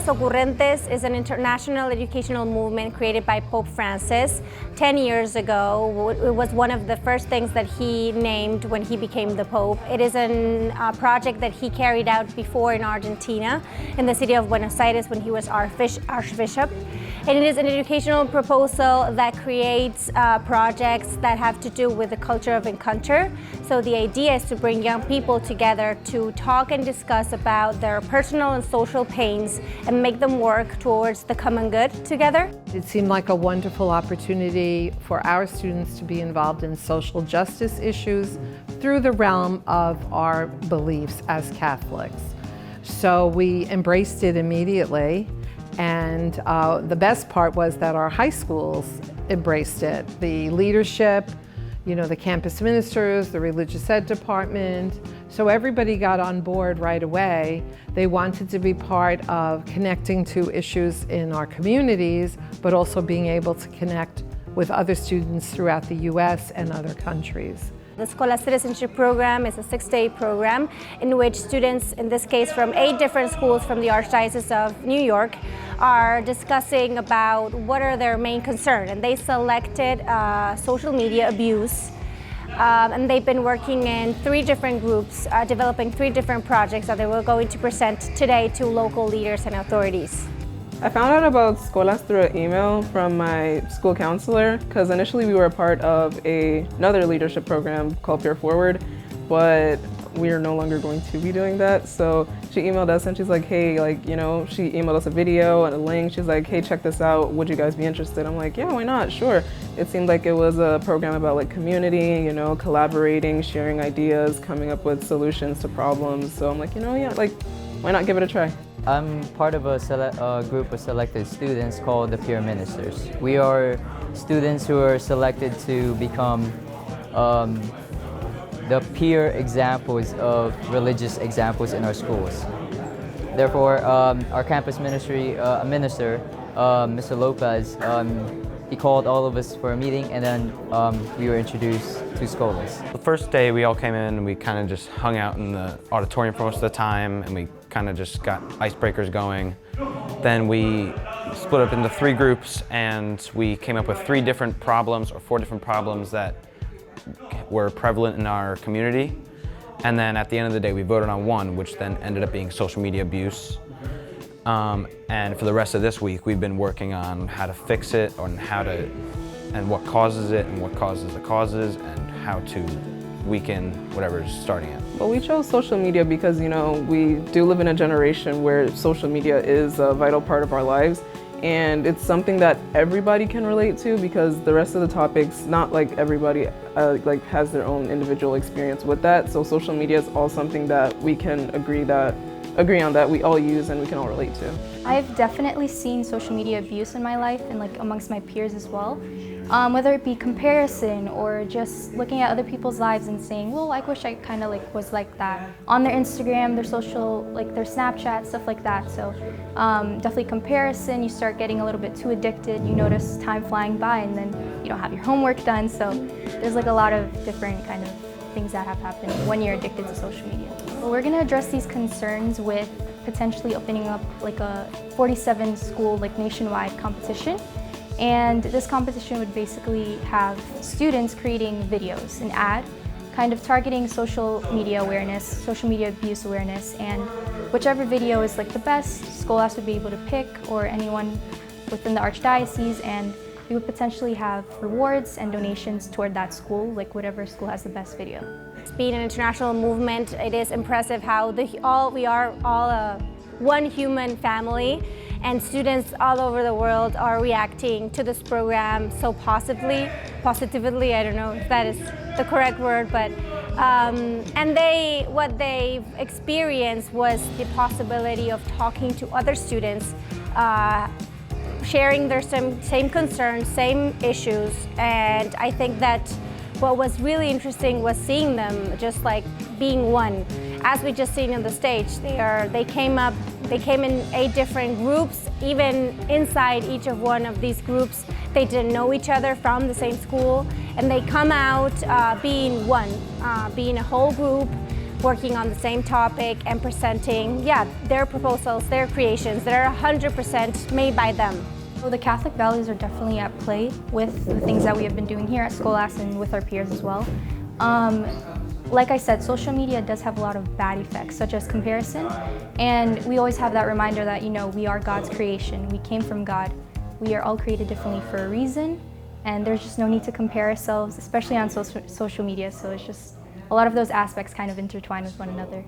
Escuelas Ocurrentes is an international educational movement created by Pope Francis 10 years ago. It was one of the first things that he named when he became the Pope. It is a project that he carried out before in Argentina, in the city of Buenos Aires when he was Archbishop. And it is an educational proposal that creates projects that have to do with the culture of encounter. So the idea is to bring young people together to talk and discuss about their personal and social pains and make them work towards the common good together. It seemed like a wonderful opportunity for our students to be involved in social justice issues through the realm of our beliefs as Catholics. So we embraced it immediately. And the best part was that our high schools embraced it. The leadership, the campus ministers, the religious ed department. So everybody got on board right away. They wanted to be part of connecting to issues in our communities, but also being able to connect with other students throughout the US and other countries. The Scholas Citizenship program is a 6-day program in which students, in this case from 8 different schools from the Archdiocese of New York, are discussing about what are their main concerns. And they selected social media abuse. And they've been working in 3 different groups, developing 3 different projects that they were going to present today to local leaders and authorities. I found out about Scholas through an email from my school counselor because initially we were a part of another leadership program called Peer Forward, but we are no longer going to be doing that. So she emailed us and she's like, hey, she emailed us a video and a link. She's like, hey, check this out. Would you guys be interested? I'm like, yeah, why not? Sure. It seemed like it was a program about community, collaborating, sharing ideas, coming up with solutions to problems. So I'm like, yeah, why not give it a try? I'm part of a group of selected students called the Peer Ministers. We are students who are selected to become the peer examples of religious examples in our schools. Therefore, our campus minister, Mr. Lopez, he called all of us for a meeting, and then we were introduced to Scholas. The first day we all came in and we kind of just hung out in the auditorium for most of the time, and we kind of just got icebreakers going. Then we split up into 3 groups and we came up with 3 different problems or 4 different problems that were prevalent in our community. And then at the end of the day we voted on one, which then ended up being social media abuse. And for the rest of this week we've been working on how to fix it, and what causes it, and what causes the causes, and how to weaken whatever's starting it. Well, we chose social media because, we do live in a generation where social media is a vital part of our lives. And it's something that everybody can relate to because the rest of the topics, not like everybody has their own individual experience with that. So social media is all something that we can agree on, that we all use and we can all relate to. I've definitely seen social media abuse in my life and amongst my peers as well. Whether it be comparison or just looking at other people's lives and saying, well, I wish I kind of was like that. On their Instagram, their social, their Snapchat, stuff like that. So definitely comparison, you start getting a little bit too addicted, you notice time flying by and then you don't have your homework done. So there's a lot of different kind of things that have happened when you're addicted to social media. Well, we're gonna address these concerns with potentially opening up a 47 school nationwide competition. And this competition would basically have students creating videos, an ad, kind of targeting social media awareness, social media abuse awareness, and whichever video is the best, Scholas would be able to pick, or anyone within the Archdiocese, and we would potentially have rewards and donations toward that school, whatever school has the best video. Being an international movement, it is impressive how we are all one human family, and students all over the world are reacting to this program so positively, I don't know if that is the correct word, but what they've experienced was the possibility of talking to other students, sharing their same concerns, same issues, and I think that what was really interesting was seeing them just being one. As we just seen on the stage, they came in 8 different groups. Even inside each of one of these groups, they didn't know each other from the same school, and they come out being one, being a whole group, working on the same topic and presenting, their proposals, their creations that are 100% made by them. So the Catholic values are definitely at play with the things that we have been doing here at Scholas and with our peers as well. Like I said, social media does have a lot of bad effects, such as comparison, and we always have that reminder that, we are God's creation. We came from God. We are all created differently for a reason, and there's just no need to compare ourselves, especially on social media, so it's just a lot of those aspects kind of intertwine with one another.